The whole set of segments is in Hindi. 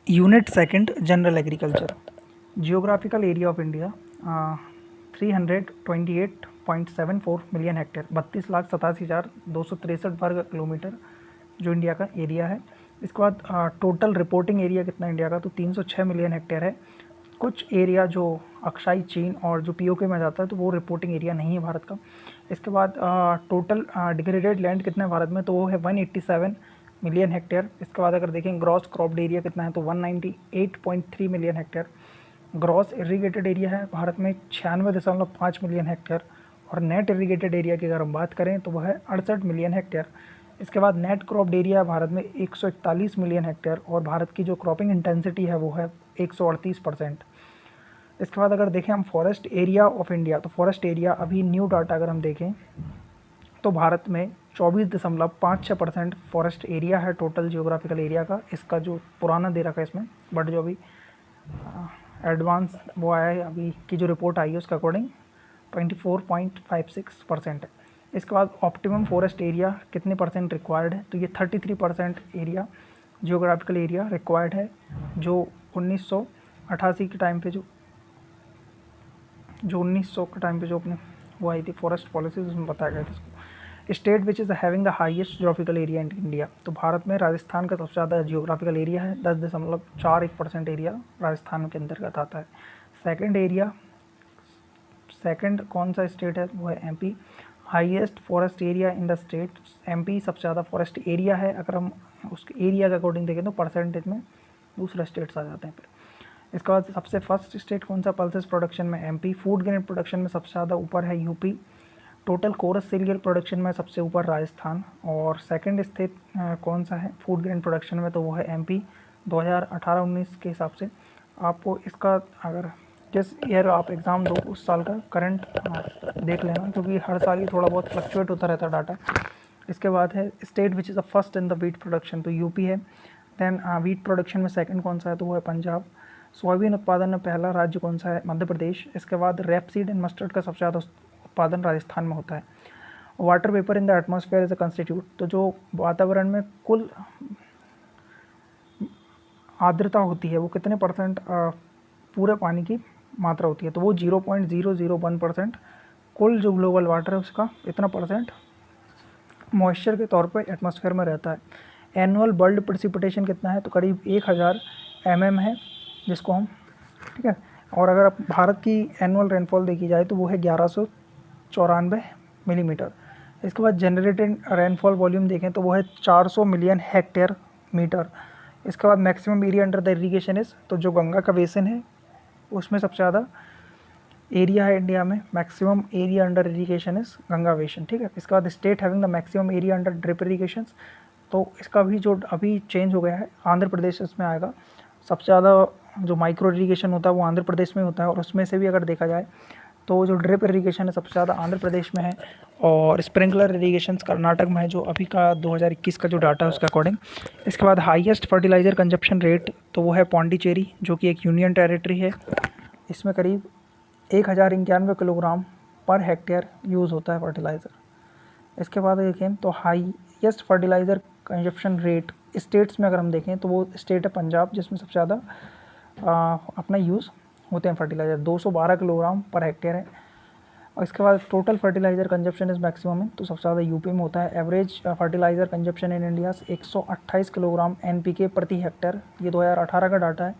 Unit second general agriculture. Geographical area of India 328.74 million hectare, 32,87,263 वर्ग किलोमीटर जो इंडिया का एरिया है। इसके बाद टोटल रिपोर्टिंग एरिया कितना इंडिया का, तो 306 मिलियन हेक्टेयर है। कुछ एरिया जो अक्साई चीन और जो पीओके में जाता है तो वो रिपोर्टिंग एरिया नहीं है भारत का। इसके बाद टोटल डिग्रेडेड लैंड कितना है भारत में, तो वो है 187 मिलियन हेक्टेयर। इसके बाद अगर देखें ग्रॉस क्रॉप्ड एरिया कितना है, तो 198.3 million hectare. Gross irrigated area है भारत में 96.5 मिलियन हेक्टेयर। और नेट इरीगेटेड एरिया की अगर हम बात करें तो वह है 68 मिलियन हेक्टेयर। इसके बाद नेट क्रॉप्ड एरिया भारत में 141 मिलियन हेक्टेयर और भारत की जो क्रॉपिंग इंटेंसिटी है वो है 138%। इसके बाद अगर देखें हम फॉरेस्ट एरिया ऑफ इंडिया, तो फॉरेस्ट एरिया अभी न्यू डाटा अगर हम देखें तो भारत में 24.56% फॉरेस्ट एरिया है टोटल जियोग्राफिकल एरिया का। इसका जो पुराना दे रखा है इसमें, बट जो अभी एडवांस वो आया है अभी की जो रिपोर्ट आई है उसके अकॉर्डिंग 24.56% है। इसके बाद ऑप्टिमम फॉरेस्ट एरिया कितने परसेंट रिक्वायर्ड है, तो ये 33% एरिया जियोग्राफिकल एरिया रिक्वायर्ड है, जो 1988 के टाइम पे जो 1900 के टाइम पे जो अपने वो आई थी फॉरेस्ट पॉलिसीज, उसमें बताया गया था इसको। State which is having the highest geographical area in India, तो भारत में राजस्थान का सबसे ज़्यादा जियोग्राफिकल एरिया है, 10.41% एरिया राजस्थान के अंतर्गत आता है। सेकंड कौन सा स्टेट है, वो है MP. Highest forest area in the state, MP सबसे ज़्यादा फॉरेस्ट एरिया है। अगर हम उसके एरिया के अकॉर्डिंग देखें तो परसेंटेज में दूसरे स्टेट्स आ जाते हैं फिर। इसके बाद सबसे फर्स्ट स्टेट कौन सा पल्सेस प्रोडक्शन में, एमपी। फूड ग्रेन प्रोडक्शन में सबसे ज़्यादा ऊपर है UP. Total coarse cereal production में सबसे ऊपर राजस्थान। और सेकंड स्टेट कौन सा है फूड ग्रेन प्रोडक्शन में, तो वो है एमपी 2018-19 के हिसाब से। आपको इसका अगर जिस ईयर आप एग्ज़ाम दो उस साल का करंट देख लेना, क्योंकि हर साल ही थोड़ा बहुत फ्लक्चुएट होता रहता है डाटा। इसके बाद है state which is the first in the wheat production, तो यूपी है। देन वीट प्रोडक्शन में सेकंड कौन सा है, तो वो है पंजाब। सोयाबीन उत्पादन में पहला राज्य कौन सा है, मध्य प्रदेश। इसके बाद रेपसीड एंड मस्टर्ड का सबसे ज़्यादा उत्पादन राजस्थान में होता है। Water vapour in the atmosphere is a constitute, तो जो वातावरण में कुल आर्द्रता होती है वो कितने परसेंट पूरे पानी की मात्रा होती है, तो वो 0.001%। कुल जो ग्लोबल वाटर है उसका इतना परसेंट मॉइस्चर के तौर पे एटमॉस्फेयर में रहता है। एनुअल वर्ल्ड प्रेसिपिटेशन कितना है, तो करीब 1000 mm है जिसको हम, ठीक है। और अगर आप भारत की एनुअल रेनफॉल देखी जाए तो वो है 1194 मिलीमीटर। इसके बाद जनरेटेड रेनफॉल वॉल्यूम देखें तो वो है 400 मिलियन हेक्टेयर मीटर। इसके बाद maximum area under the irrigation is, तो जो गंगा का बेसिन है उसमें सबसे ज़्यादा एरिया है इंडिया में, maximum area under irrigation is Ganga basin, ठीक है। इसके बाद state having the maximum area under drip irrigation, तो इसका भी जो अभी चेंज हो गया है, आंध्र प्रदेश इसमें आएगा। सबसे ज़्यादा जो माइक्रो इरीगेशन होता है वो आंध्र प्रदेश में होता है, और उसमें से भी अगर देखा जाए तो जो ड्रिप इरीगेशन है सबसे ज़्यादा आंध्र प्रदेश में है, और स्प्रिंकलर इरीगेशन कर्नाटक में है, जो अभी का 2021 का जो डाटा है उसके अकॉर्डिंग। इसके बाद हाईएस्ट फर्टिलाइज़र कंजप्शन रेट, तो वो है पौंडीचेरी, जो कि एक यूनियन टेरिटरी है। इसमें करीब 1091 किलोग्राम पर हेक्टेयर यूज़ होता है फर्टिलाइज़र। इसके बाद देखें तो highest fertiliser consumption rate states में अगर हम देखें तो वो स्टेट है पंजाब, जिसमें सबसे ज़्यादा अपना यूज़ होते हैं फर्टिलाइज़र, 212 किलोग्राम पर हेक्टेयर है। और इसके बाद total fertiliser consumption is maximum है, तो सबसे ज़्यादा यूपी में होता है। Average fertiliser consumption in India 128 kilogram NPK प्रति हेक्टेयर, ये 2018 का डाटा है।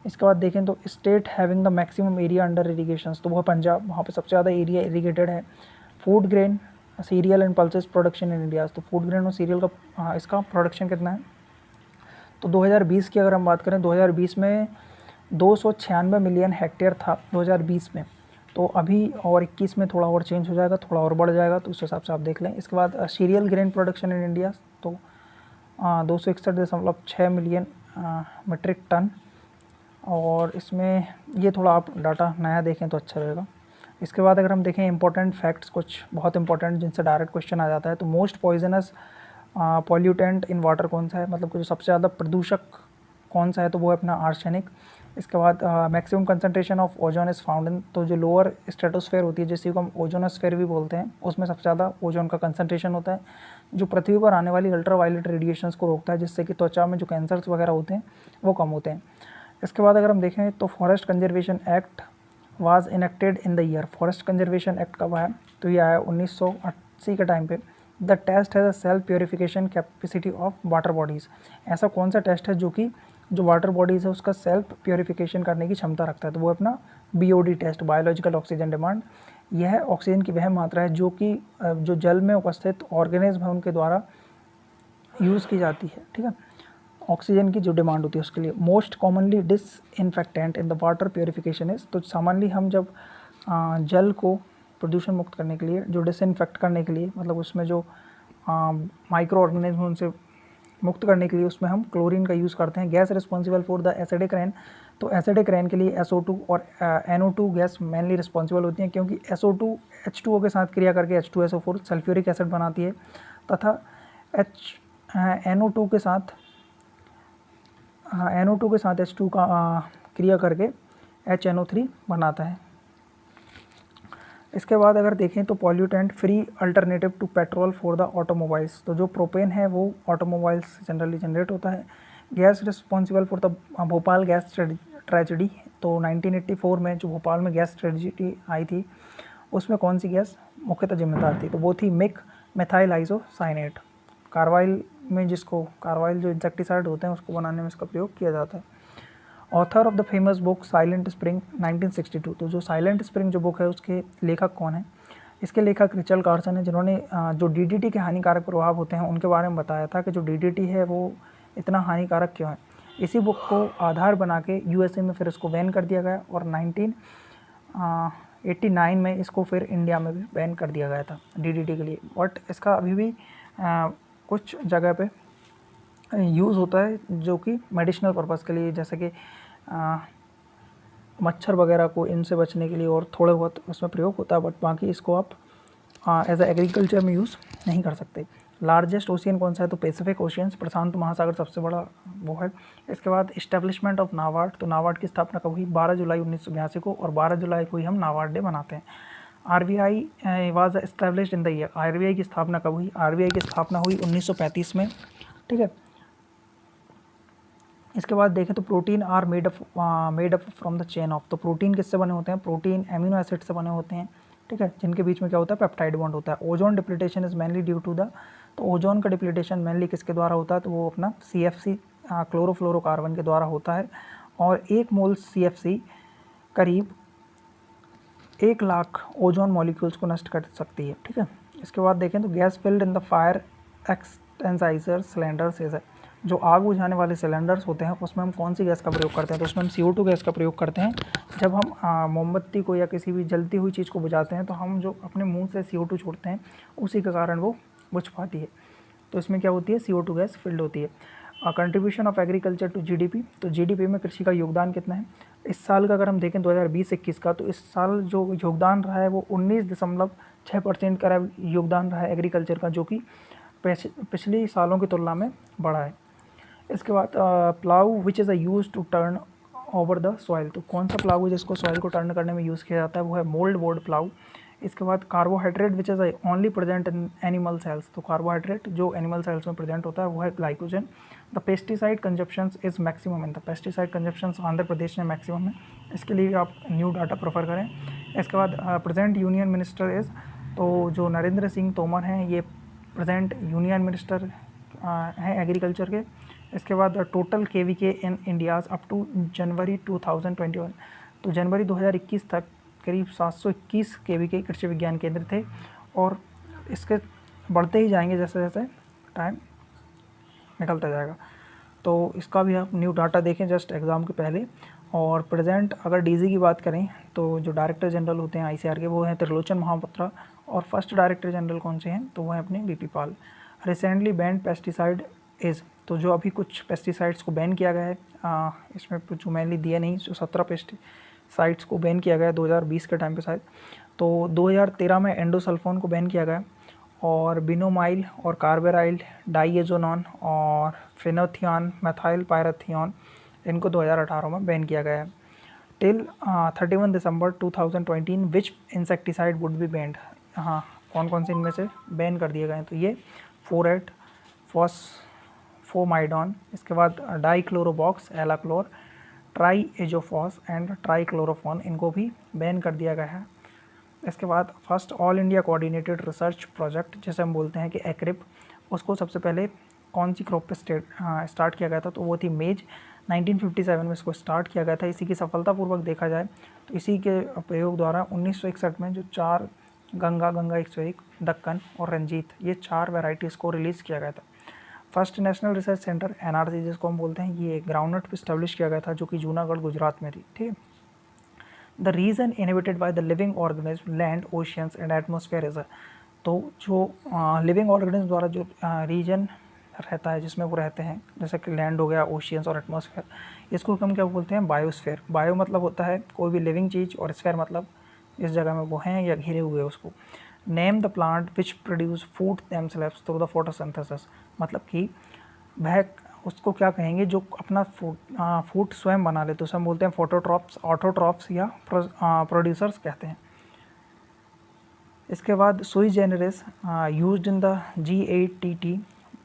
इसके बाद देखें तो state having the maximum area under irrigation, तो वो है पंजाब, वहाँ पे सबसे ज़्यादा एरिया इरीगेटेड है। Food grain serial and pulses production in India, तो फूड ग्रेन और सीरियल का इसका प्रोडक्शन कितना है, तो 2020 की अगर हम बात करें 2020 में 296 मिलियन हेक्टेयर था 2020 में, तो अभी और 21 में थोड़ा और चेंज हो जाएगा, थोड़ा और बढ़ जाएगा, तो उस हिसाब से आप देख लें। इसके बाद serial grain production in India, तो 261.6 मिलियन मीट्रिक टन, और इसमें ये थोड़ा आप डाटा नया देखें तो अच्छा रहेगा। इसके बाद अगर हम देखें इंपॉर्टेंट फैक्ट्स, कुछ बहुत इंपॉर्टेंट जिनसे डायरेक्ट क्वेश्चन आ जाता है, तो most poisonous pollutant in water कौन सा है, मतलब कि जो सबसे ज़्यादा प्रदूषक कौन सा है, तो वो है अपना आर्सेनिक। इसके बाद maximum concentration of ozone is found in, तो जो लोअर स्ट्रेटोस्फेयर होती है जिसी को हम ओजोनोस्फेयर भी बोलते हैं, उसमें सबसे ज़्यादा ओजोन का कंसंट्रेशन होता है, जो पृथ्वी पर आने वाली अल्ट्रावायलेट रेडिएशंस को रोकता है, जिससे कि त्वचा में जो कैंसर्स वगैरह होते हैं वो कम होते हैं। इसके बाद अगर हम देखें तो forest conservation act was enacted in the year, forest conservation act कब आया, तो ये आया 1980 के टाइम पे। The test has a self purification capacity of water bodies, ऐसा कौन सा टेस्ट है जो कि जो वाटर बॉडीज़ है उसका सेल्फ प्योरीफिकेशन करने की क्षमता रखता है, तो वो अपना BOD test, biological oxygen demand. यह ऑक्सीजन की वह मात्रा है जो कि जो जल में उपस्थित ऑर्गेनिज्म है उनके द्वारा यूज़ की जाती है, ठीक है, ऑक्सीजन की जो डिमांड होती है उसके लिए। Most commonly disinfectant in the water purification is, तो सामान्यतः हम जब जल को प्रदूषण मुक्त करने के लिए, जो डिसइंफेक्ट करने के लिए, मतलब उसमें जो माइक्रो ऑर्गेनिज्म उनसे मुक्त करने के लिए उसमें हम क्लोरीन का यूज़ करते हैं। Gas responsible for the acidic rain, तो एसिडिक रेन के लिए SO2 और NO2 गैस मेनली रिस्पॉन्सिबल होती हैं, क्योंकि SO2 H2O के साथ क्रिया करके H2SO4 सल्फ्यूरिक एसिड बनाती है, तथा NO2 के साथ H2 का क्रिया करके HNO3 बनाता है। इसके बाद अगर देखें तो pollutant free alternative to petrol for the automobiles, तो जो प्रोपेन है वो ऑटोमोबाइल्स से जनरली जनरेट होता है। Gas responsible for the Bhopal gas tragedy, तो 1984 में जो भोपाल में गैस ट्रेजेडी आई थी उसमें कौन सी गैस मुख्यतः जिम्मेदार थी, तो वो थी मिक मेथाइल आइसोसाइनेट। कार्बाइल में जिसको कार्बाइल जो इंसेक्टिसाइड होते हैं उसको बनाने में इसका प्रयोग किया जाता है। Author of the famous book silent spring 1962, तो जो साइलेंट स्प्रिंग जो बुक है उसके लेखक कौन है, इसके लेखक रिचर्ड कार्सन है, जिन्होंने जो DDT के हानिकारक प्रभाव होते हैं उनके बारे में बताया था कि जो DDT है वो इतना हानिकारक क्यों है। इसी बुक को आधार बना के USA में फिर इसको बैन कर दिया गया, और 1989 में इसको फिर इंडिया में भी बैन कर दिया गया था DDT के लिए। बट इसका अभी भी कुछ जगह पे यूज़ होता है जो कि मेडिसिनल पर्पज़ के लिए, जैसे कि मच्छर वगैरह को इनसे बचने के लिए और थोड़े बहुत उसमें प्रयोग होता है, बट बाकी इसको आप एज ए एग्रीकल्चर में यूज़ नहीं कर सकते। लार्जेस्ट ओशियन कौन सा है, तो पैसिफिक ओशियंस, प्रशांत महासागर सबसे बड़ा वो है। इसके बाद इस्टेब्लिशमेंट ऑफ नाबार्ड, तो नाबार्ड की स्थापना कब हुई, 12 जुलाई 1982 को, और 12 जुलाई को ही हम नाबार्ड डे मनाते हैं। RBI was established in the year, RBI की स्थापना कब हुई, RBI की स्थापना हुई 1935 में, ठीक है। इसके बाद देखें तो protein are made up from the chain of, तो प्रोटीन किससे बने होते हैं, प्रोटीन एमिनो एसिड से बने होते हैं, ठीक है, जिनके बीच में क्या होता है, पेप्टाइड बॉन्ड होता है। Ozone depletion is mainly due to the, तो ओजोन का डिप्लीटेशन मेनली किसके द्वारा होता है, तो वो अपना CFC क्लोरोफ्लोरोकार्बन के द्वारा होता है, और 1 मोल CFC करीब 1 लाख ओजोन मॉलिक्यूल्स को नष्ट कर सकती है, ठीक है। इसके बाद देखें तो gas filled in the fire extinguisher cylinders is, जो आग बुझाने वाले सिलेंडर्स होते हैं उसमें हम कौन सी गैस का प्रयोग करते हैं, तो उसमें हम CO2 गैस का प्रयोग करते हैं। जब हम मोमबत्ती को या किसी भी जलती हुई चीज़ को बुझाते हैं तो हम जो अपने मुंह से CO2 छोड़ते हैं उसी के कारण वो बुझ पाती है, तो इसमें क्या होती है, CO2 गैस फिल्ड होती है। Contribution of agriculture to GDP, तो GDP में कृषि का योगदान कितना है, इस साल का अगर हम देखें 2020-21 का, तो इस साल जो योगदान रहा है वो 19.6% का योगदान रहा है एग्रीकल्चर का, जो कि पिछले सालों की तुलना में बढ़ा है। इसके बाद plough which is a use to turn over the soil, तो कौन सा प्लाऊ है जिसको सॉइल को टर्न करने में यूज़ किया जाता है, वो है मोल्ड बोर्ड प्लाऊ। इसके बाद carbohydrate which is only present in animal cells, तो कार्बोहाइड्रेट जो एनिमल सेल्स में प्रेजेंट होता है वो है glycogen. The pesticide consumptions is maximum in the, pesticide consumptions Andhra Pradesh में मैक्सिमम है, इसके लिए आप न्यू डाटा प्रेफर करें। इसके बाद प्रेजेंट यूनियन मिनिस्टर इज़, तो जो नरेंद्र सिंह तोमर हैं ये प्रेजेंट यूनियन मिनिस्टर हैं एग्रीकल्चर के। इसके बाद total KVK in India's up to January 2021, तो जनवरी 2021 तक करीब 721 KVK कृषि विज्ञान केंद्र थे, और इसके बढ़ते ही जाएंगे जैसे जैसे टाइम निकलता जाएगा। तो इसका भी आप न्यू डाटा देखें जस्ट एग्ज़ाम के पहले। और प्रेजेंट अगर DG की बात करें तो जो डायरेक्टर जनरल होते हैं ICAR के वो हैं त्रिलोचन महापात्रा, और फर्स्ट डायरेक्टर जनरल कौन से हैं, तो वो हैं अपने BP Pal. Recently band pesticide is, तो जो अभी कुछ पेस्टिसाइड्स को बैन किया गया है, इसमें जो मेनली दिया नहीं, जो 17 पेस्टिसाइड्स को बैन किया गया 2020 के टाइम पे शायद, तो 2013 में एंडोसल्फोन को बैन किया गया, और बिनोमाइल और कार्बेराइल डाइएजोनॉन और फिनोथियान मेथाइल पायरेथियन इनको 2018 में बैन किया गया है। Till 31 December 2020 which insecticide would be band, हाँ कौन कौन से इनमें से बैन कर दिए गए हैं, तो ये फोरेट, फॉस्फोमाइडॉन, इसके बाद डाइक्लोरोबॉक्स, एलाक्लोर, ट्राई एजोफॉस एंड ट्राइक्लोरोफॉन, इनको भी बैन कर दिया गया है। इसके बाद first all India coordinated research project जिसे हम बोलते हैं कि एक्रिप, उसको सबसे पहले कौन सी क्रॉप पे स्टार्ट किया गया था, तो वो थी मेज। 1957 में इसको स्टार्ट किया गया था। इसी की सफलतापूर्वक देखा जाए तो इसी के प्रयोग द्वारा 1961 में जो 4 गंगा 101, दक्कन और रंजीत, ये 4 वैरायटीज़ को रिलीज़ किया गया था। First national research centre NRC जिसको हम बोलते हैं, ये ग्राउंडनट पे इस्टेब्लिश किया गया था, जो कि जूनागढ़ गुजरात में थी। ठीक है, the region inhabited by the living organism land oceans and atmosphere is, तो जो लिविंग ऑर्गेनिज्म द्वारा जो रीजन रहता है जिसमें वो रहते हैं, जैसे कि लैंड हो गया, ओशियंस और एटमॉस्फेयर, इसको हम क्या बोलते हैं, बायोस्फेयर। बायो मतलब होता है कोई भी लिविंग चीज़, और स्फेयर मतलब इस जगह में वो हैं या घिरे हुए उसको। Name the plant which produce food themselves through the photosynthesis, मतलब कि वह उसको क्या कहेंगे जो अपना फूड स्वयं बना ले, तो उसे हम बोलते हैं फोटोट्रॉप्स, ऑटोट्रॉप्स या प्रोड्यूसर्स कहते हैं। इसके बाद sui generis used in the GATT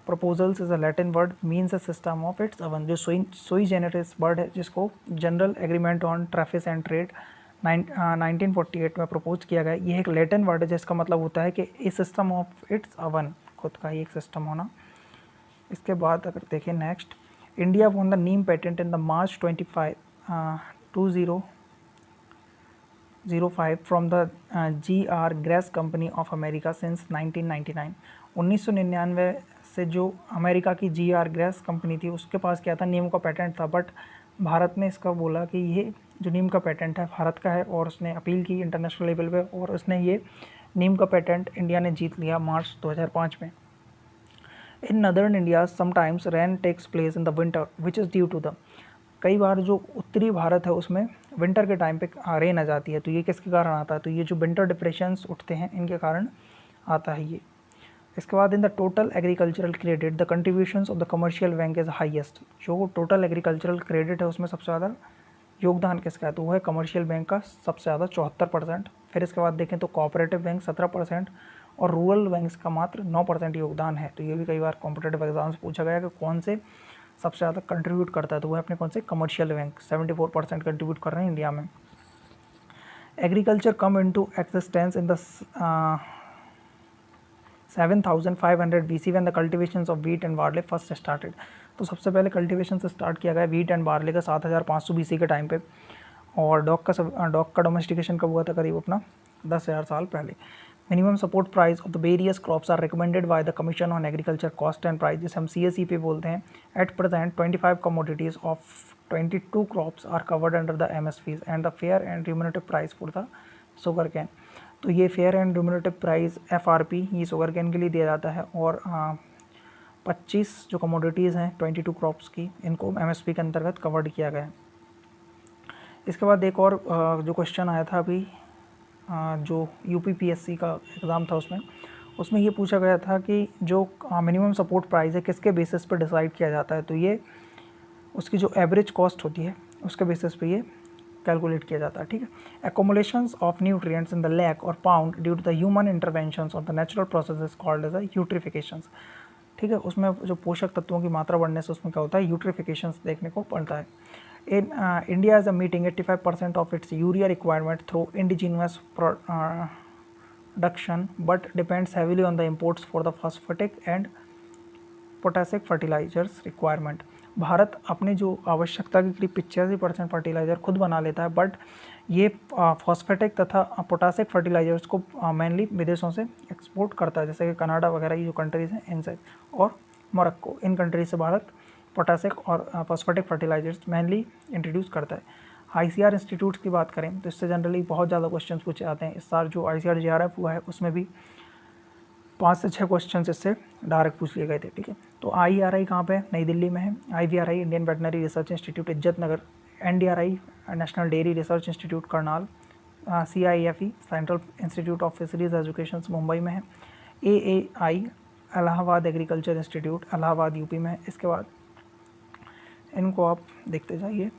proposals is a Latin word means a system of its own. जो सुई जेनरिस वर्ड है जिसको general agreement on traffic and trade 1948 में प्रपोज किया गया, ये एक लैटिन वर्ड है जिसका मतलब होता है कि ए सिस्टम ऑफ इट्स अवन, खुद का ही एक सिस्टम होना। इसके बाद अगर देखें next, India won the Neem patent in the March 2005 from the GR grace company of America since 1999। 1999 से जो अमेरिका की GR ग्रेस कंपनी थी उसके पास क्या था, नीम का पेटेंट था, बट भारत ने इसका बोला कि ये जो नीम का पेटेंट है भारत का है, और उसने अपील की इंटरनेशनल लेवल पे, और उसने ये नीम का पेटेंट इंडिया ने जीत लिया मार्च 2005 में। In northern India sometimes rain takes place in the winter which is due to the, कई बार जो उत्तरी भारत है उसमें विंटर के टाइम पे रेन आ जाती है, तो ये किसके कारण आता है, तो ये जो विंटर डिप्रेशंस उठते हैं इनके कारण आता है ये। इसके बाद in the total agricultural credit the contributions of the commercial bank is highest, जो टोटल एग्रीकल्चरल क्रेडिट है उसमें सबसे ज़्यादा योगदान किसका है, तो वो है कमर्शियल बैंक का, सबसे ज़्यादा 74%। फिर इसके बाद देखें तो कोऑपरेटिव बैंक 17% और रूरल बैंक्स का मात्र 9% योगदान है। तो ये भी कई बार कॉम्पिटेटिव एग्जाम्स पूछा गया कि कौन से सबसे ज़्यादा कंट्रीब्यूट करता है, तो वो है अपने कौन से, कमर्शियल बैंक 74% कंट्रीब्यूट कर रहे हैं इंडिया में। Agriculture come into existence in the 7500 BC when the cultivations of wheat and barley first started, तो सबसे पहले कल्टिवेशन से स्टार्ट किया गया व्हीट एंड बार्ले का 7500 BC के टाइम पे, और डॉग का डोमेस्टिकेशन कब हुआ था, करीब अपना 10,000 साल पहले। Minimum support price of the various crops are recommended by the commission on agriculture cost and price, जिसे हम CSE पे बोलते हैं। At present 25 commodities of 22 crops are covered under the MSPs and the fair and remunerative price for the sugar cane, तो ये fair and remunerative price FRP ये शुगर कैन के लिए दिया जाता है, और 25 जो कमोडिटीज़ हैं 22 क्रॉप्स की, इनको MSP के अंतर्गत कवर्ड किया गया है। इसके बाद एक और जो क्वेश्चन आया था अभी, जो UPPSC का एग्ज़ाम था उसमें ये पूछा गया था कि जो मिनिमम सपोर्ट प्राइस है किसके बेसिस पर डिसाइड किया जाता है, तो ये उसकी जो एवरेज कॉस्ट होती है उसके बेसिस पे ये कैलकुलेट किया जाता है। ठीक है, accumulations of nutrients in the lake और pond due to the human interventions of the natural process called as eutrophications. ठीक है, उसमें जो पोषक तत्वों की मात्रा बढ़ने से उसमें क्या होता है, यूट्रिफिकेशंस देखने को पड़ता है। In India is meeting 85% of its urea requirement through indigenous production, but depends heavily on the imports for the phosphatic and potassic fertilizers requirement. Bharat अपनी जो आवश्यकता की करीब 85% फर्टिलाइज़र खुद बना लेता है, बट ये फॉस्फेटिक तथा पोटासिक फर्टिलाइजर्स को मेनली विदेशों से एक्सपोर्ट करता है, जैसे कि कनाडा वगैरह ये जो कंट्रीज़ हैं इनसे, और मोरक्को, इन कंट्रीज से भारत पोटासिक और फॉस्फेटिक फर्टिलाइजर्स मेनली इंट्रोड्यूस करता है। ICAR इंस्टीट्यूट्स की बात करें तो इससे जनरली बहुत ज़्यादा क्वेश्चन पूछे जाते हैं। इस साल जो ICAR JRF हुआ है उसमें भी 5 से 6 क्वेश्चन इससे डायरेक्ट पूछ लिए गए थे। ठीक है, तो IRI कहाँ पे है, नई दिल्ली में है। IVRI Indian veterinary research institute इज्जत नगर, NDRI national dairy research institute Karnal, CIFE central institute of fisheries education Mumbai में है। AAI Allahabad agriculture institute Allahabad UP में है। इसके बाद इनको आप देखते जाइए।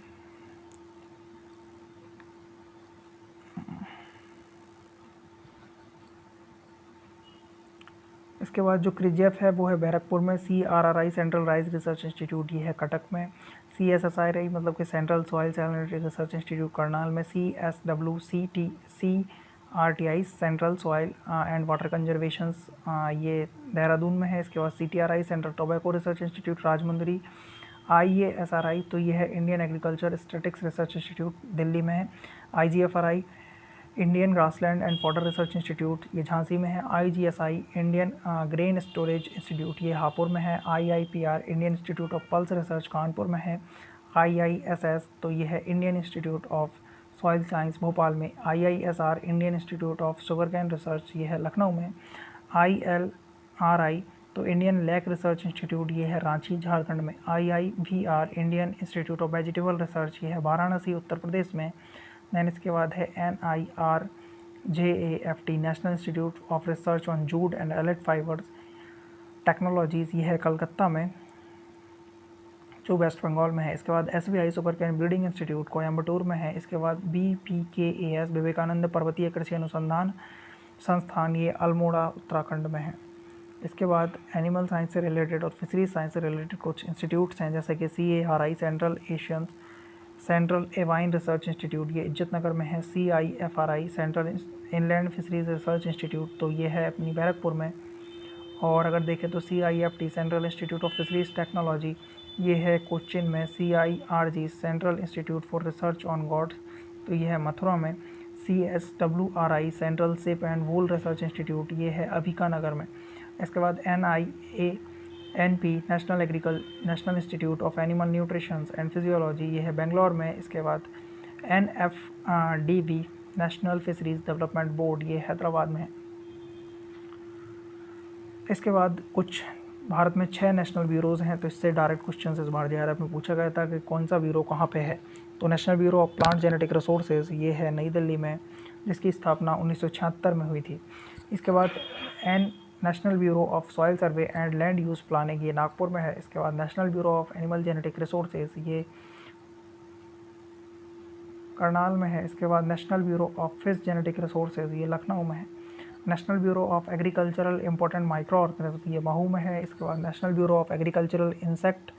इसके बाद जो क्रिजेफ है वो है बैरकपुर में, CRRI central rice research institute ये है कटक में, CSSIRI मतलब कि central soil salinity research institute Karnal में, CSWCRTI central soil and water conservation ये देहरादून में है। इसके बाद CTRI central tobacco research institute Rajahmundry, IASRI तो ये है Indian agriculture statics research institute Delhi में है, IGFRI Indian grassland and fodder research institute ये झांसी में है, IGSI Indian grain storage institute ये हापुड़ में है, IIPR Indian institute of pulse research Kanpur में है, IISS तो ये है Indian institute of soil science Bhopal में, IISR Indian institute of sugar cane research ये है लखनऊ में, ILRI तो इंडियन लेक रिसर्च इंस्टीट्यूट ये है रांची झारखंड में, IIVR Indian institute of vegetable research ये है वाराणसी उत्तर प्रदेश में। दैन इसके बाद है NIRJAFT national institute of research on jute and AILET fibres technologies ये है कलकत्ता में जो वेस्ट बंगाल में है। इसके बाद SBI super can breeding institute Coimbatore में है। इसके बाद BPKAS विवेकानंद पर्वतीय कृषि अनुसंधान संस्थान ये अल्मोड़ा उत्तराखंड में है। इसके बाद एनिमल साइंस से रिलेटेड और फिशरीज साइंस से रिलेटेड कुछ इंस्टीट्यूट्स हैं जैसे कि CARI सेंट्रल एवाइन रिसर्च इंस्टीट्यूट ये इज्जतनगर में है, CIFRI central inland fisheries research institute तो ये है अपनी बैरकपुर में। और अगर देखें तो CIFT central institute of fisheries technology ये है कोच्चिन में, CIRG central institute for research on goats तो ये है मथुरा में, CSWRI central sheep and wool research institute ये है अभिकानगर में। इसके बाद NIANP national institute of animal nutrition and physiology ये है बेंगलोर में। इसके बाद NFDB national fisheries development board ये हैदराबाद में है। इसके बाद कुछ भारत में 6 नेशनल ब्यूरोज़ हैं तो इससे डायरेक्ट क्वेश्चन इस बार JRF में पूछा गया था कि कौन सा ब्यूरो कहाँ पे है। तो national bureau of plant genetic resources ये है नई दिल्ली में जिसकी स्थापना 1976 में हुई थी। इसके बाद national bureau of soil survey and land use planning ये नागपुर में है। इसके बाद national bureau of animal genetic resources ये करनाल में है। इसके बाद national bureau of fish genetic resources ये लखनऊ में है। National bureau of agricultural important micro organism ये महू में है। इसके बाद national bureau of agricultural insect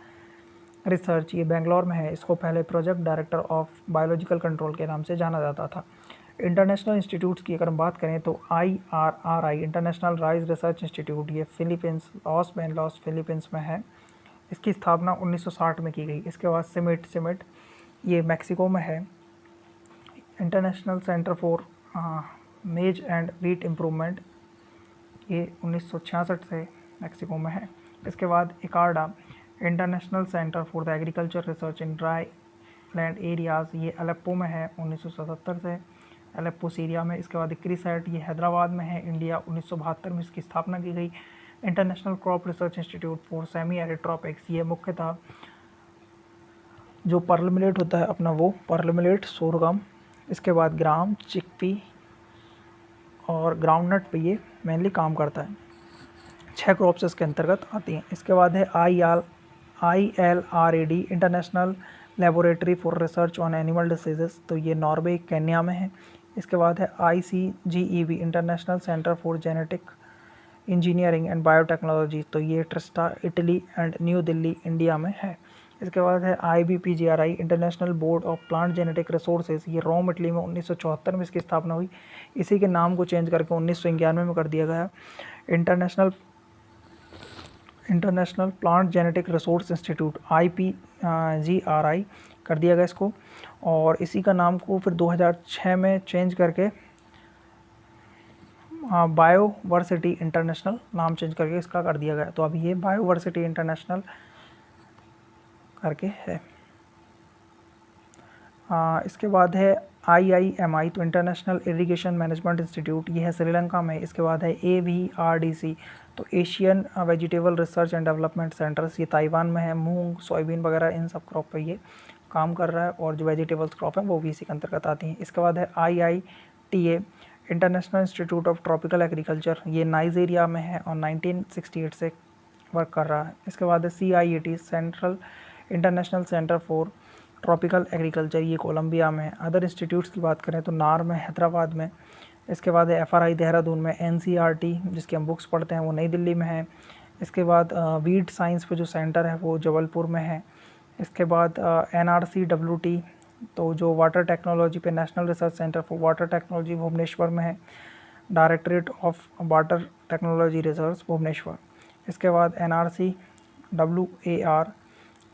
research ये बेंगलोर में है। इसको पहले project director of biological control के नाम से जाना जाता था। इंटरनेशनल इंस्टीट्यूट्स की अगर हम बात करें तो IRRI international rice research institute ये फिलीपींस लॉस फिलीपींस में है। इसकी स्थापना 1960 में की गई। इसके बाद सिमिट ये मैक्सिको में है। इंटरनेशनल सेंटर फॉर मेज एंड वीट इम्प्रूवमेंट ये 1966 से मैक्सिको में है। इसके बाद ICARDA international centre for the agriculture research in dry land areas ये अलेप्पो में है 1977 से, अलेप्पो सीरिया में। इसके बाद क्रिसैट ये हैदराबाद में है इंडिया, 1972 में इसकी स्थापना की गई। International crop research institute for semi arid tropics ये मुख्यतः जो पर्ल मिलेट होता है अपना वो पर्ल मिलेट सोरगम, इसके बाद ग्राम चिकपी और ग्राउंडनट पे ये मेनली काम करता है। 6 क्रॉप्स इसके अंतर्गत आती हैं। इसके बाद है ILRAD international laboratory for research on animal diseases तो ये नॉर्वे केन्या में है। इसके बाद है ICGEB international centre for genetic engineering and biotechnology तो ये Trieste Italy and New Delhi India में है। इसके बाद है IBPGRI international board of plant genetic resources ये रोम इटली में 1974 में इसकी स्थापना हुई। इसी के नाम को चेंज करके 1991 में कर दिया गया। International plant genetic resource institute IPGRI कर दिया गया इसको, और इसी का नाम को फिर 2006 में चेंज करके बायोवर्सिटी इंटरनेशनल नाम चेंज करके इसका कर दिया गया। तो अभी ये बायोवर्सिटी इंटरनेशनल करके है। इसके बाद है IIMI तो इंटरनेशनल इरिगेशन मैनेजमेंट इंस्टीट्यूट ये है श्रीलंका में। इसके बाद है AVRDC तो Asian vegetable research and development centres ये ताइवान में है। मूंग सोयाबीन वगैरह इन सब क्रॉप पे ये काम कर रहा है और जो वेजिटेबल्स क्रॉप हैं वो भी इसी के अंतर्गत आती हैं। इसके बाद है IITA international institute of tropical agriculture ये नाइजीरिया में है और 1968 से वर्क कर रहा है। इसके बाद है CIET central international centre for tropical agriculture, ये कोलंबिया में है। अदर इंस्टीट्यूट्स की बात करें तो नार में, हैदराबाद में। इसके बाद है FRI देहरादून में। NCERT जिसकी हम बुक्स पढ़ते हैं वो नई दिल्ली में है। इसके बाद वीट साइंस पे जो सेंटर है वो जबलपुर में है। इसके बाद NRCWT, तो जो वाटर टेक्नोलॉजी पे national research centre for water technology Bhubaneswar में है। Directorate of water technology research Bhubaneswar. इसके बाद NRCWAR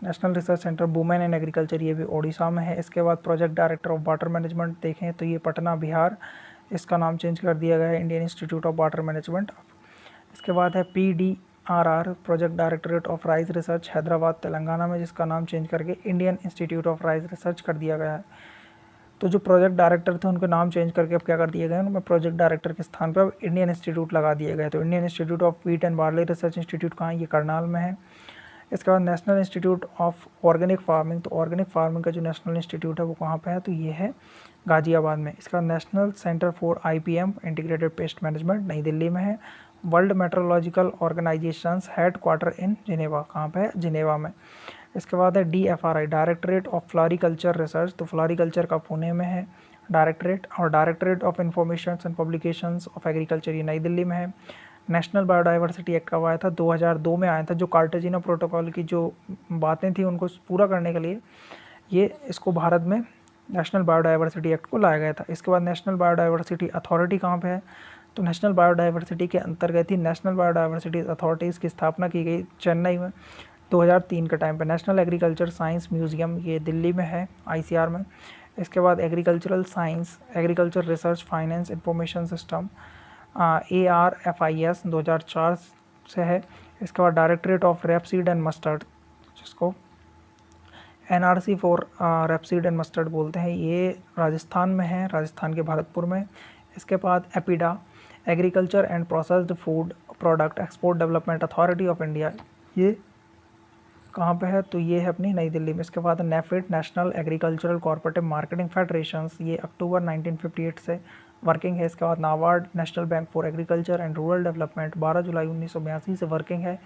national research centre women in agriculture, ये भी ओडिशा में है। इसके बाद project director of water management देखें तो ये पटना बिहार, इसका नाम चेंज कर दिया गया है Indian institute of water management. इसके बाद है PDRR project directorate of rice research Hyderabad Telangana में, जिसका नाम चेंज करके Indian institute of rice research कर दिया गया है। तो जो प्रोजेक्ट डायरेक्टर थे उनके नाम चेंज करके अब क्या कर दिए गए, उनमें प्रोजेक्ट डायरेक्टर के स्थान पर अब इंडियन इंस्टीट्यूट लगा दिए गए। तो Indian institute of wheat and barley research institute कहाँ है, ये करनाल में है। इसके बाद national institute of organic farming, तो ऑर्गेनिक फार्मिंग का जो नेशनल इंस्टीट्यूट है वो कहाँ पे है, तो ये है गाजियाबाद में। इसका national centre for IPM integrated pest management नई दिल्ली में है। World meteorological organisations headquarter in Geneva, कहाँ पे है, जिनेवा में। इसके बाद है DFRI directorate of floriculture research, तो फ्लोरिकल्चर का पुणे में है डायरेक्टरेट। और directorate of information and publications of agriculture, ये नई दिल्ली में है। नेशनल बायोडाइवर्सिटी एक्ट कब आया था, 2002 में आया था। जो कार्टेजिना प्रोटोकॉल की जो बातें थी उनको पूरा करने के लिए ये इसको भारत में नेशनल बायोडाइवर्सिटी एक्ट को लाया गया था। इसके बाद नेशनल बायोडाइवर्सिटी अथॉरिटी कहाँ पे है, तो नेशनल बायोडाइवर्सिटी के अंतर्गत ही नेशनल बायोडाइवर्सिटी अथॉरिटीज़ की स्थापना की गई चेन्नई में 2003 के टाइम पे। नेशनल एग्रीकल्चर साइंस म्यूजियम, ये दिल्ली में है ICR में। इसके बाद agricultural science, agriculture research finance information system ARFIS 2004 से है। इसके बाद directorate of rapeseed and mustard, जिसको NRC for rapeseed and mustard बोलते हैं, ये राजस्थान में है, राजस्थान के भरतपुर में। इसके बाद APEDA agriculture and processed food product export development authority of India, ये कहाँ पे है, तो ये है अपनी नई दिल्ली में। इसके बाद NAFED national agricultural corporative marketing federations, ये अक्टूबर 1958 से वर्किंग है। इसके बाद NABARD national bank for agriculture and rural development 12 जुलाई 1982 से वर्किंग है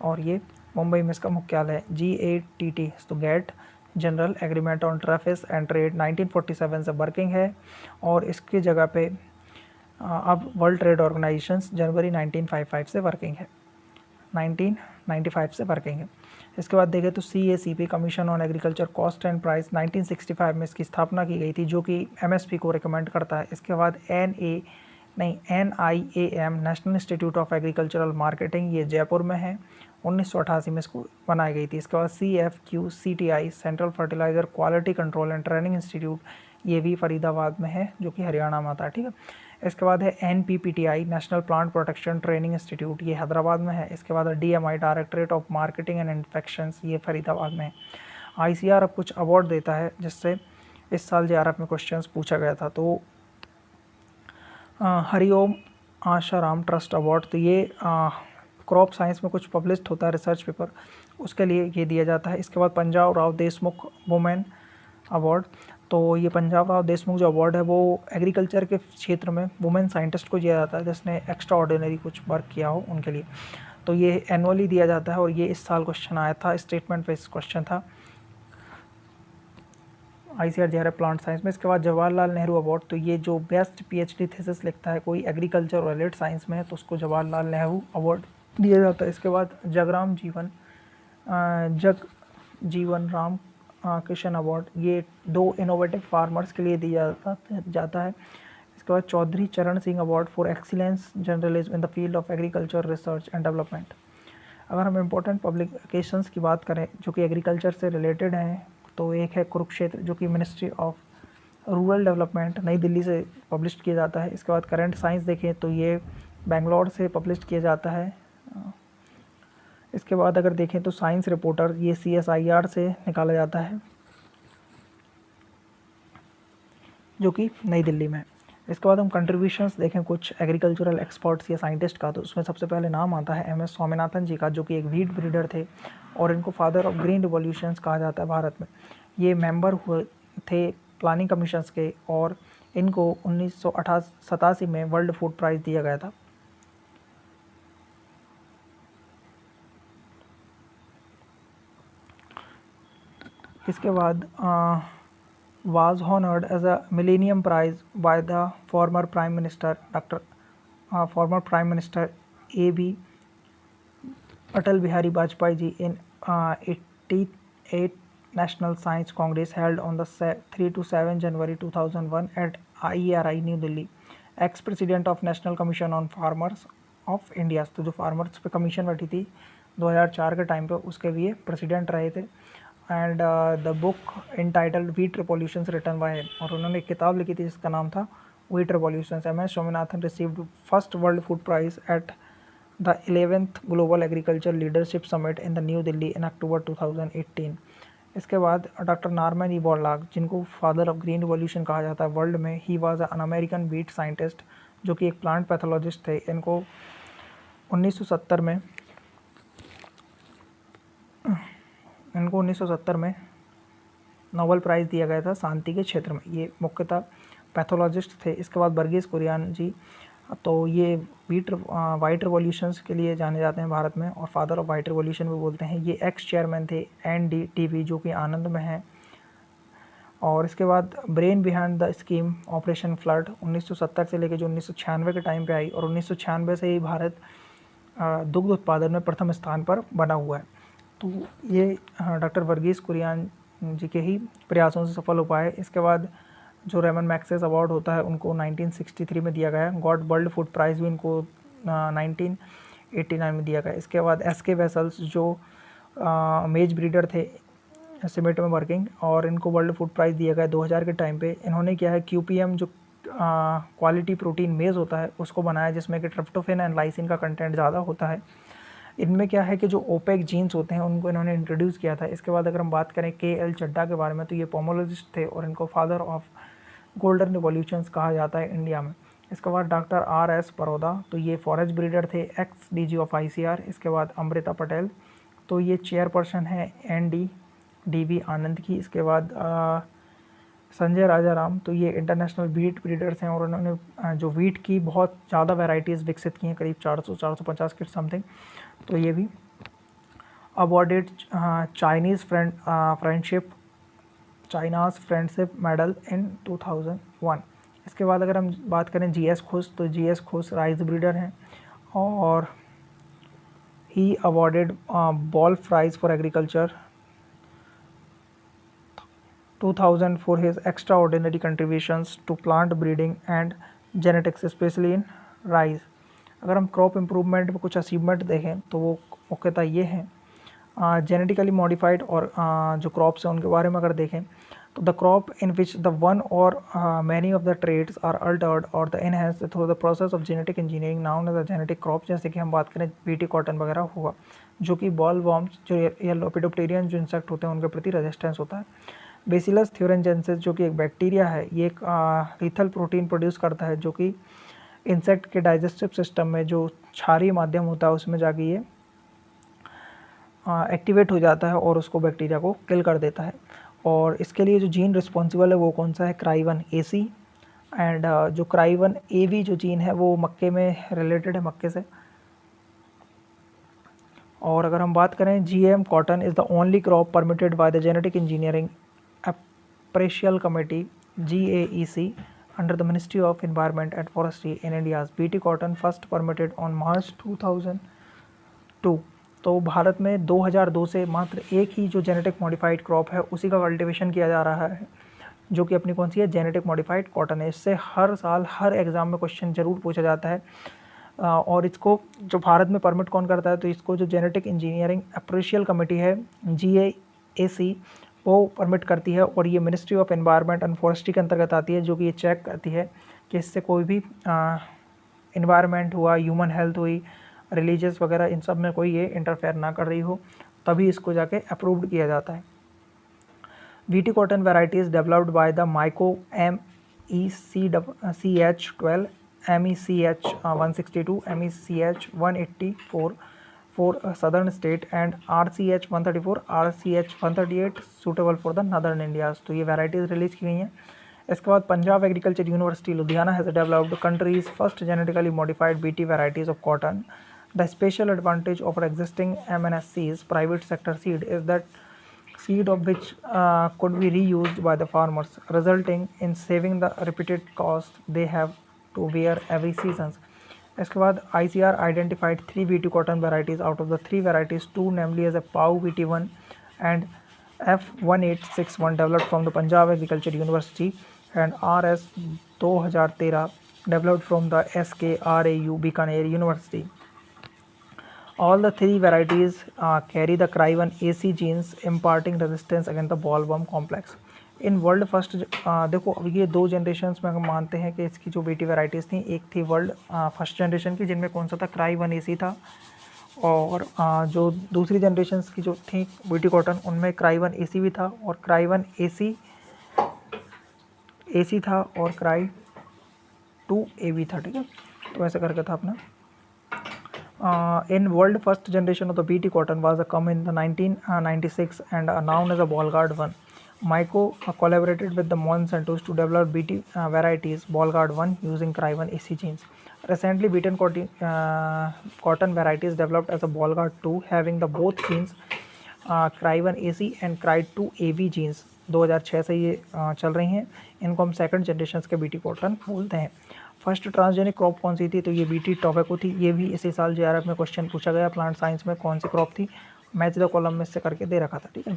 और ये मुंबई में इसका मुख्यालय है। GATT तो GATT general agreement on traffic and trade 1947 से वर्किंग है और इसकी जगह पे अब वर्ल्ड ट्रेड ऑर्गेनाइजेशन जनवरी 1955 से वर्किंग है, 1995 से वर्किंग है। इसके बाद देखें तो CACP commission on agriculture cost and price 1965 में इसकी स्थापना की गई थी, जो कि MSP को रिकमेंड करता है। इसके बाद NIAM national institute of agricultural marketing, ये जयपुर में है, 1988 में इसको बनाई गई थी। इसके बाद CFQCTI central fertilizer quality control and training institute, ये भी फरीदाबाद में है, जो कि हरियाणा में आता है, ठीक है। इसके बाद है NPPTI national plant protection training institute, ये हैदराबाद में है। इसके बाद DMI directorate of marketing and infections, ये फरीदाबाद में है। ICR अब कुछ अवार्ड देता है जिससे इस साल JRF में क्वेश्चंस पूछा गया था। तो हरिओम आशाराम ट्रस्ट अवार्ड, तो ये क्रॉप साइंस में कुछ पब्लिश्ड होता है रिसर्च पेपर, उसके लिए ये दिया जाता है। इसके बाद पंजाब राव देशमुख वुमेन अवार्ड, तो ये पंजाब राव देशमुख जो अवार्ड है वो एग्रीकल्चर के क्षेत्र में वुमेन साइंटिस्ट को दिया जाता है जिसने एक्स्ट्रा ऑर्डिनरी कुछ वर्क किया हो उनके लिए। तो ये एनुअली दिया जाता है और ये इस साल क्वेश्चन आया था, स्टेटमेंट बेस्ड क्वेश्चन था ICR JRF प्लांट साइंस में। इसके बाद जवाहरलाल नेहरू अवार्ड, तो ये जो बेस्ट PhD थीसिस लिखता है कोई एग्रीकल्चर रिलेटेड साइंस में तो उसको जवाहरलाल नेहरू अवार्ड दिया जाता है। इसके बाद जगजीवन राम किशन अवार्ड, ये 2 इनोवेटिव फार्मर्स के लिए दिया जाता है। इसके बाद चौधरी चरण Singh award for excellence journalism in the field of agriculture research and development. अगर हम इम्पोर्टेंट पब्लिकेशंस की बात करें जो कि एग्रीकल्चर से रिलेटेड हैं, तो एक है कुरुक्षेत्र, जो कि मिनिस्ट्री ऑफ रूरल डेवलपमेंट नई दिल्ली से पब्लिश किया जाता है। इसके बाद करंट साइंस देखें तो ये बेंगलोर से पब्लिश किया जाता है। इसके बाद अगर देखें तो साइंस रिपोर्टर, ये CSIR से निकाला जाता है, जो कि नई दिल्ली में है। इसके बाद हम कंट्रीब्यूशंस देखें कुछ एग्रीकल्चरल एक्सपर्ट्स या साइंटिस्ट का, तो उसमें सबसे पहले नाम आता है MS स्वामीनाथन जी का, जो कि एक वीट ब्रीडर थे और इनको फादर ऑफ ग्रीन रिवॉल्यूशंस कहा जाता है भारत में। ये मेंबर हुए थे प्लानिंग कमीशंस के और इनको 1987 में वर्ल्ड फूड प्राइज़ दिया गया था। इसके बाद was honored as a Millennium Prize by the former Prime Minister A.B. Atal Bihari Vajpayee ji in 88th National Science Congress held on the 3 to 7 January 2001 at IERI New Delhi. Ex president of national commission on farmers of India, तो जो फार्मर्स पे कमीशन बैठी थी 2004 के टाइम पे, उसके भी ये प्रेसिडेंट रहे थे. And the book entitled wheat revolutions written by him, और उन्होंने एक किताब लिखी थी जिसका नाम था wheat revolutions. M S Swaminathan received first world food prize at the 11th global agriculture leadership summit in the New Delhi in October 2018. इसके बाद डॉक्टर नॉर्मन ई बोरलॉग, जिनको फादर ऑफ ग्रीन रिवॉल्यूशन कहा जाता है वर्ल्ड में, he was an American wheat scientist, जो कि एक प्लांट पैथोलॉजिस्ट थे. इनको 1970 में नोबेल प्राइज़ दिया गया था शांति के क्षेत्र में. ये मुख्यतः पैथोलॉजिस्ट थे. इसके बाद वर्गीस कुरियन जी, तो ये वाइट रिवॉल्यूशंस के लिए जाने जाते हैं भारत में, और फादर ऑफ वाइट रिवॉल्यूशन भी बोलते हैं. ये एक्स चेयरमैन थे NDTV, जो कि आनंद में है. और इसके बाद brain behind the scheme operation flood 1970 से लेकर जो 1996 के टाइम पे आई, और 1996 से ही भारत दुग्ध उत्पादन में प्रथम स्थान पर बना हुआ है. तो ये डॉक्टर वर्गीस कुरियन जी के ही प्रयासों से सफल हो पाए. इसके बाद जो रेमन मैग्सेसे अवार्ड होता है उनको 1963 में दिया गया. गॉड वर्ल्ड फूड प्राइज़ भी इनको 1989 में दिया गया. इसके बाद SK वेसल्स, जो मेज ब्रीडर थे सीमेंट में वर्किंग, और इनको वर्ल्ड फूड प्राइज़ दिया गया 2000 के टाइम पे. इन्होंने क्या है QPM, जो क्वालिटी प्रोटीन मेज़ होता है, उसको बनाया, जिसमें कि ट्रिप्टोफैन एंड लाइसिन का कंटेंट ज़्यादा होता है. इनमें क्या है कि जो ओपेक जीन्स होते हैं उनको इन्होंने इंट्रोड्यूस किया था. इसके बाद अगर हम बात करें KL चड्डा के बारे में, तो ये पोमोलॉजिस्ट थे, और इनको फादर ऑफ गोल्डन रिवॉल्यूशंस कहा जाता है इंडिया में. इसके बाद डॉक्टर RS परोदा, तो ये फॉरेस्ट ब्रीडर थे, एक्स DG ऑफ ICR. इसके बाद अमृता पटेल, तो ये चेयरपर्सन है NDDB आनंद की. इसके बाद संजय राजाराम, तो ये इंटरनेशनल वीट ब्रीडर्स हैं, और उन्होंने जो वीट की बहुत ज़्यादा वैरायटीज़ विकसित की हैं, करीब 400-450 के समथिंग. तो ये भी awarded China's friendship medal in 2001. इसके बाद अगर हम बात करें GS खुश, तो GS खुश राइस ब्रीडर हैं, और he awarded ball prize for agriculture 2000 for his extraordinary contributions to plant breeding and genetics, especially in rice. अगर हम क्रॉप इम्प्रूवमेंट में कुछ अचीवमेंट देखें तो वो मुख्यतः ये हैं. जेनेटिकली मॉडिफाइड और जो क्रॉप्स हैं उनके बारे में अगर देखें, तो the crop in which the one or many of the traits are altered or the enhanced through the process of genetic engineering known as the genetic crop. जैसे कि हम बात करें BT कॉटन वगैरह हुआ, जो कि बॉल वॉर्म्स, जो येलोपिडोप्टेरियन जो इंसेक्ट होते हैं, उनके प्रति रेजिस्टेंस होता है. बेसिलस थ्योरेंजेंसिस, जो कि एक बैक्टीरिया है, ये एक लीथल प्रोटीन प्रोड्यूस करता है, जो कि इंसेक्ट के डाइजेस्टिव सिस्टम में जो क्षारीय माध्यम होता है उसमें जाके ये एक्टिवेट हो जाता है और उसको बैक्टीरिया को किल कर देता है. और इसके लिए जो जीन रिस्पॉन्सिबल है वो कौन सा है, क्राइवन AC. एंड जो क्राइवन AB जो जीन है वो मक्के में रिलेटेड है, मक्के से. और अगर हम बात करें GM cotton is the only crop permitted by the genetic engineering Appraisal Committee GAEC under the Ministry of Environment and Forestry in India's BT cotton first permitted on March 2002. तो भारत में 2002 से मात्र एक ही जो जेनेटिक मॉडिफाइड क्रॉप है उसी का कल्टीवेशन किया जा रहा है, जो कि अपनी कौन सी है, जेनेटिक मॉडिफाइड कॉटन है. इससे हर साल हर एग्ज़ाम में क्वेश्चन ज़रूर पूछा जाता है. और इसको जो भारत में परमिट कौन करता है, तो इसको जो जेनेटिक इंजीनियरिंग अप्रेशियल कमेटी है GAEC वो परमिट करती है. और ये ministry of environment and forestry के अंतर्गत आती है, जो कि ये चेक करती है कि इससे कोई भी एनवायरनमेंट हुआ, ह्यूमन हेल्थ हुई, रिलीजियस वगैरह, इन सब में कोई ये इंटरफेयर ना कर रही हो, तभी इसको जाके अप्रूव्ड किया जाता है. BT cotton varieties developed by the Mahyco MECH12, MECH 162, MECH 184 for southern state and RCH 134, RCH 138 suitable for the northern Indias. तो ये वेराइटीज़ रिलीज़ की गई हैं. इसके बाद Punjab agriculture university Ludhiana has developed countries first genetically modified BT varieties of cotton. The special advantage of existing MNCs private sector seed is that seed of which could be reused by the farmers, resulting in saving the repeated cost they have to bear every season. इसके बाद ICR identified 3 BT cotton varieties. Out of the 3 varieties, 2 namely as a PAU BT1 and F1861 developed from the Punjab Agriculture University and RS 2013 developed from the SKRAU Bikaner University. All the 3 varieties carry the Cry1 AC genes imparting resistance against the bollworm complex. In world first देखो अब ये 2 जनरेशन्स में हम मानते हैं कि इसकी जो बीटी वैराइटीज़ थी, एक थी वर्ल्ड फर्स्ट जनरेशन की जिनमें कौन सा था, Cry1 AC था, और जो दूसरी जनरेशन्स की जो थी बीटी कॉटन उनमें Cry1 AC भी था और Cry1 AC था और Cry2 A भी था, ठीक है। तो ऐसा करके था अपना in world first generation of the BT cotton was come in the 1996 and known as a Bollgard 1. Myco collaborated with the Monsantos to develop BT varieties Bollgard 1 using Cry1 AC genes. Recently, beaten cotton varieties developed as a Bollgard 2 having the both genes Cry1 AC and Cry2 AV genes 2006 से ये चल रही हैं। इनको हम सेकंड जनरेशन के बीटी कॉटन बोलते हैं। फर्स्ट ट्रांसजेनिक क्रॉप कौन सी थी, तो ये बीटी टोबैको थी। ये भी इसी साल JRF में क्वेश्चन पूछा गया, प्लांट साइंस में कौन सी क्रॉप थी, मैच द कॉलम में से करके दे रखा था, ठीक है।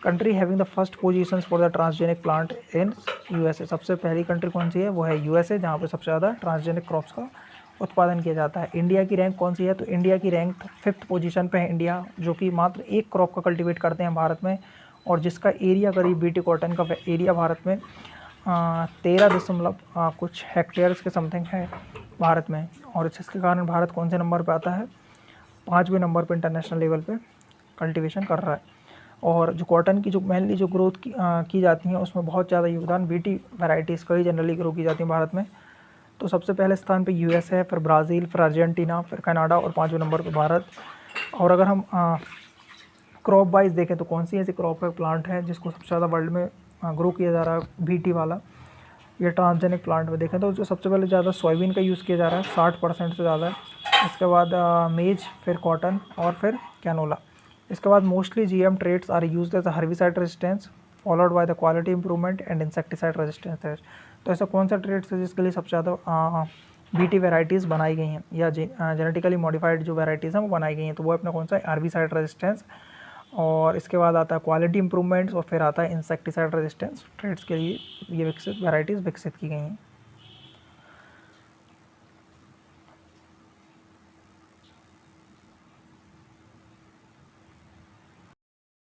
Country having the first positions for the transgenic plant in USA, सबसे पहली कंट्री कौन सी है, वो है USA, जहाँ पे सबसे ज़्यादा ट्रांसजेनिक क्रॉप्स का उत्पादन किया जाता है। इंडिया की रैंक कौन सी है, तो इंडिया की रैंक 5th पोजीशन पे है इंडिया, जो कि मात्र एक क्रॉप का कल्टीवेट करते हैं भारत में, और जिसका एरिया करीब बीटी कॉटन का एरिया भारत में 13 कुछ हेक्टेयर्स के समथिंग है भारत में, और जिसके कारण भारत कौन से नंबर पे आता है, 5वें नंबर पे इंटरनेशनल लेवल पे कल्टीवेशन कर रहा है। और जो कॉटन की जो मेनली जो ग्रोथ की जाती है उसमें बहुत ज़्यादा योगदान बीटी वैराइटीज़ का ही जनरली ग्रो की जाती है भारत में। तो सबसे पहले स्थान पे US है, फिर ब्राज़ील, फिर अर्जेंटीना, फिर कनाडा और 5वें नंबर पे भारत। और अगर हम क्रॉप वाइज देखें तो कौन सी ऐसी क्रॉप है, प्लांट है जिसको सबसे ज़्यादा वर्ल्ड में ग्रो किया जा रहा है बीटी वाला, ये ट्रांसजेनिक प्लांट में देखें तो जो सबसे पहले ज़्यादा सोयाबीन का यूज़ किया जा रहा है, 60% से ज़्यादा है। इसके बाद मेज, फिर कॉटन और फिर कैनोला। इसके बाद mostly GM traits are used as a herbicide resistance followed by the quality improvement and insecticide resistance. तो ऐसा कौन सा ट्रेड्स है जिसके लिए सबसे ज़्यादा बीटी वेराइटीज़ बनाई गई हैं या जेनेटिकली मॉडिफाइड जो वेराइटीज़ हैं वो बनाई गई हैं, तो वो अपना कौन सा है, हर्बिसाइड रेजिस्टेंस, और इसके बाद आता है क्वालिटी इंप्रूवमेंट्स और फिर आता है इंसेक्टिसाइड रेजिस्टेंस ट्रेड्स के लिए ये विकसित वेराइटीज़ विकसित की गई हैं।